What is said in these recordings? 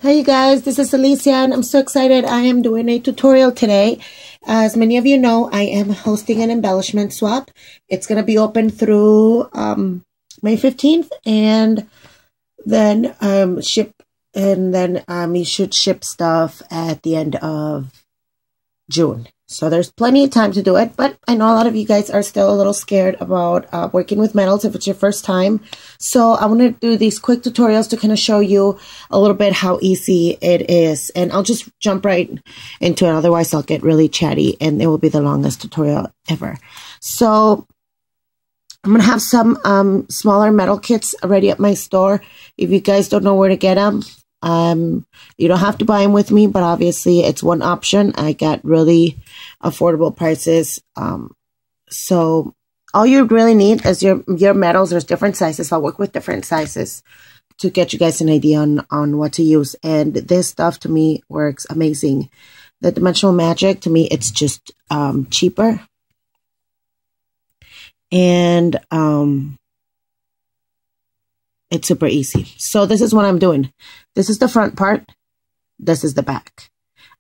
Hey you guys, this is Alicia and I'm so excited. I am doing a tutorial today. As many of you know, I am hosting an embellishment swap. It's going to be open through May 15th and then you should ship stuff at the end of June. So there's plenty of time to do it, but I know a lot of you guys are still a little scared about working with metals if it's your first time. So I want to do these quick tutorials to kind of show you a little bit how easy it is. And I'll just jump right into it. Otherwise, I'll get really chatty and it will be the longest tutorial ever. So I'm going to have some smaller metal kits already at my store. If you guys don't know where to get them, you don't have to buy them with me, but obviously it's one option. I got really affordable prices. So all you really need is your metals. There's different sizes. I'll work with different sizes to get you guys an idea on what to use. And this stuff to me works amazing. The Dimensional Magic, to me, it's just cheaper. And it's super easy. So this is what I'm doing. This is the front part. This is the back.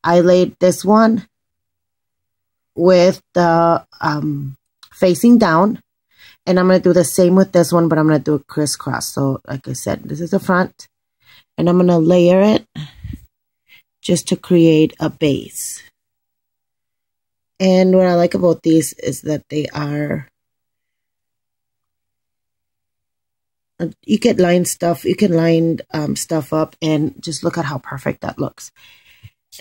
I laid this one with the facing down. And I'm going to do the same with this one, but I'm going to do it crisscross. So like I said, this is the front. And I'm going to layer it just to create a base. And what I like about these is that they are... You can line stuff up and just look at how perfect that looks.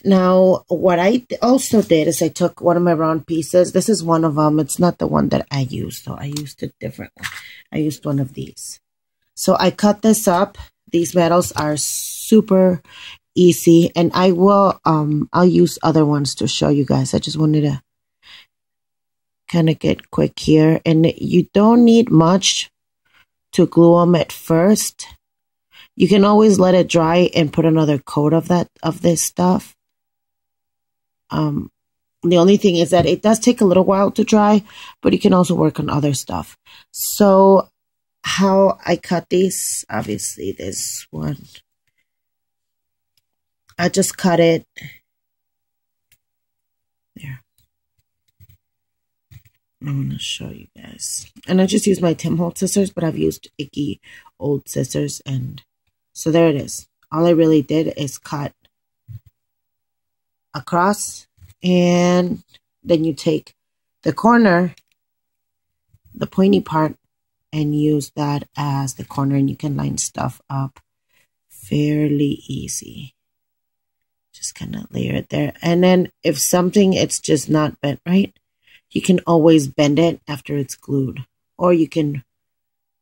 Now, what I also did is I took one of my round pieces. This is one of them. It's not the one that I used, so I used a different one. I used one of these. So I cut this up. These metals are super easy, and I will I'll use other ones to show you guys. I just wanted to kind of get quick here, and you don't need much to glue them at first. You can always let it dry and put another coat of this stuff. The only thing is that it does take a little while to dry, but you can also work on other stuff. So how I cut these, obviously this one, I just cut it there. I'm going to show you guys. And I just use my Tim Holtz scissors, but I've used icky old scissors. And so there it is. All I really did is cut across. And then you take the corner, the pointy part, and use that as the corner. And you can line stuff up fairly easy. Just kind of layer it there. And then if something, it's just not bent right, you can always bend it after it's glued. Or you can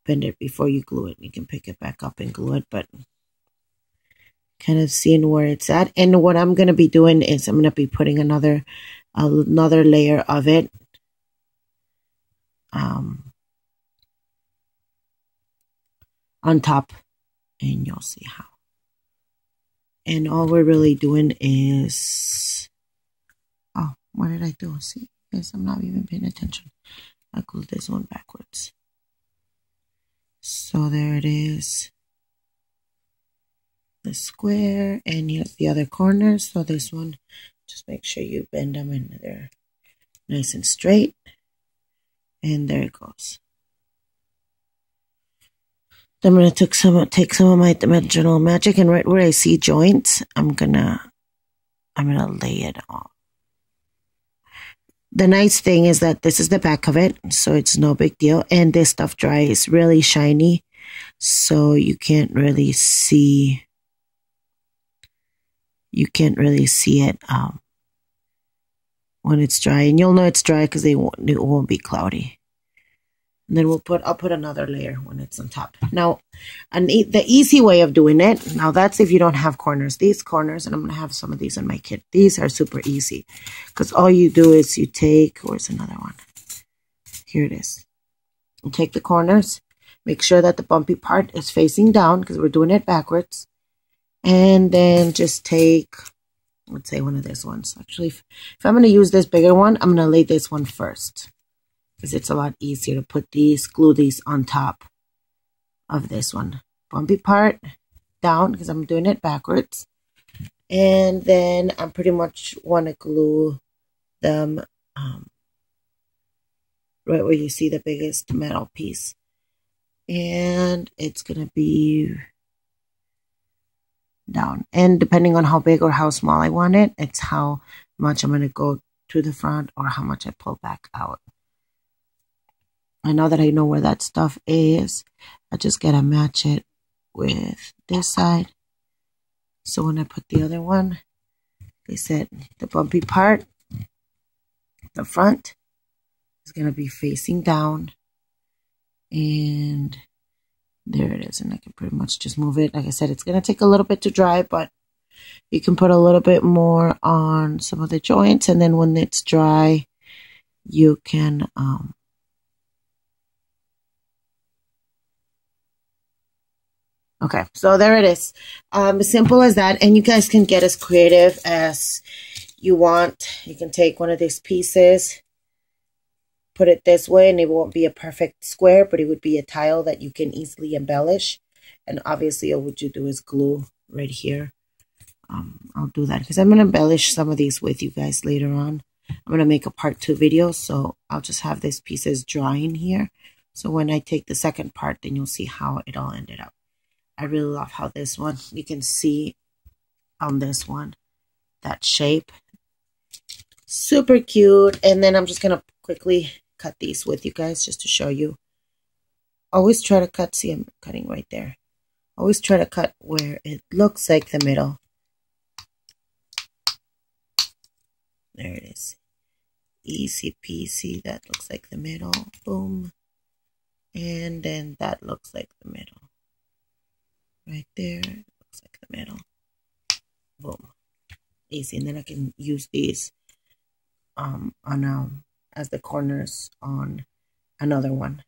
bend it before you glue it. You can pick it back up and glue it. But kind of seeing where it's at. And what I'm going to be doing is I'm going to be putting another layer of it. On top. And you'll see how. And all we're really doing is... Oh, what did I do? See? Yes, I'm not even paying attention. I glued this one backwards. So there it is. The square, and here's the other corners. So this one, just make sure you bend them and they're nice and straight. And there it goes. Then I'm going to take some of my Dimensional Magic, and right where I see joints, I'm gonna lay it on. The nice thing is that this is the back of it, so it's no big deal. And this stuff dries really shiny, so you can't really see it when it's dry. And you'll know it's dry because it won't be cloudy. And then I'll put another layer when it's on top. Now, the easy way of doing it, now that's if you don't have corners. These corners, and I'm going to have some of these in my kit. These are super easy because all you do is you take, where's another one? Here it is. You take the corners, make sure that the bumpy part is facing down because we're doing it backwards. And then just take, let's say one of these ones. Actually, if I'm going to use this bigger one, I'm going to lay this one first, because it's a lot easier to glue these on top of this one. Bumpy part down, because I'm doing it backwards. And then I pretty much want to glue them right where you see the biggest metal piece. And it's going to be down. And depending on how big or how small I want it, it's how much I'm going to go to the front or how much I pull back out. And now that I know where that stuff is, I just got to match it with this side. So when I put the other one, they said the bumpy part, the front, is going to be facing down. And there it is. And I can pretty much just move it. Like I said, it's going to take a little bit to dry, but you can put a little bit more on some of the joints. And then when it's dry, you can okay, so there it is. As simple as that. And you guys can get as creative as you want. You can take one of these pieces, put it this way, and it won't be a perfect square, but it would be a tile that you can easily embellish. And obviously, all what you do is glue right here. I'll do that because I'm going to embellish some of these with you guys later on. I'm going to make a part 2 video, so I'll just have these pieces drying here. So when I take the second part, then you'll see how it all ended up. I really love how this one, you can see on this one, that shape. Super cute. And then I'm just going to quickly cut these with you guys just to show you. Always try to cut, see I'm cutting right there. Always try to cut where it looks like the middle. There it is. Easy peasy. That looks like the middle. Boom. And then that looks like the middle. Right there, looks like the middle. Boom, easy. And then I can use these as the corners on another one,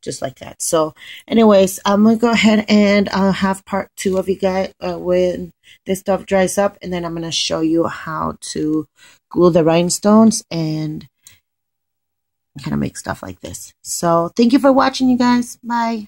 just like that. So, anyways, I'm gonna go ahead and have part 2 of you guys when this stuff dries up, and then I'm gonna show you how to glue the rhinestones and kind of make stuff like this. So, thank you for watching, you guys. Bye.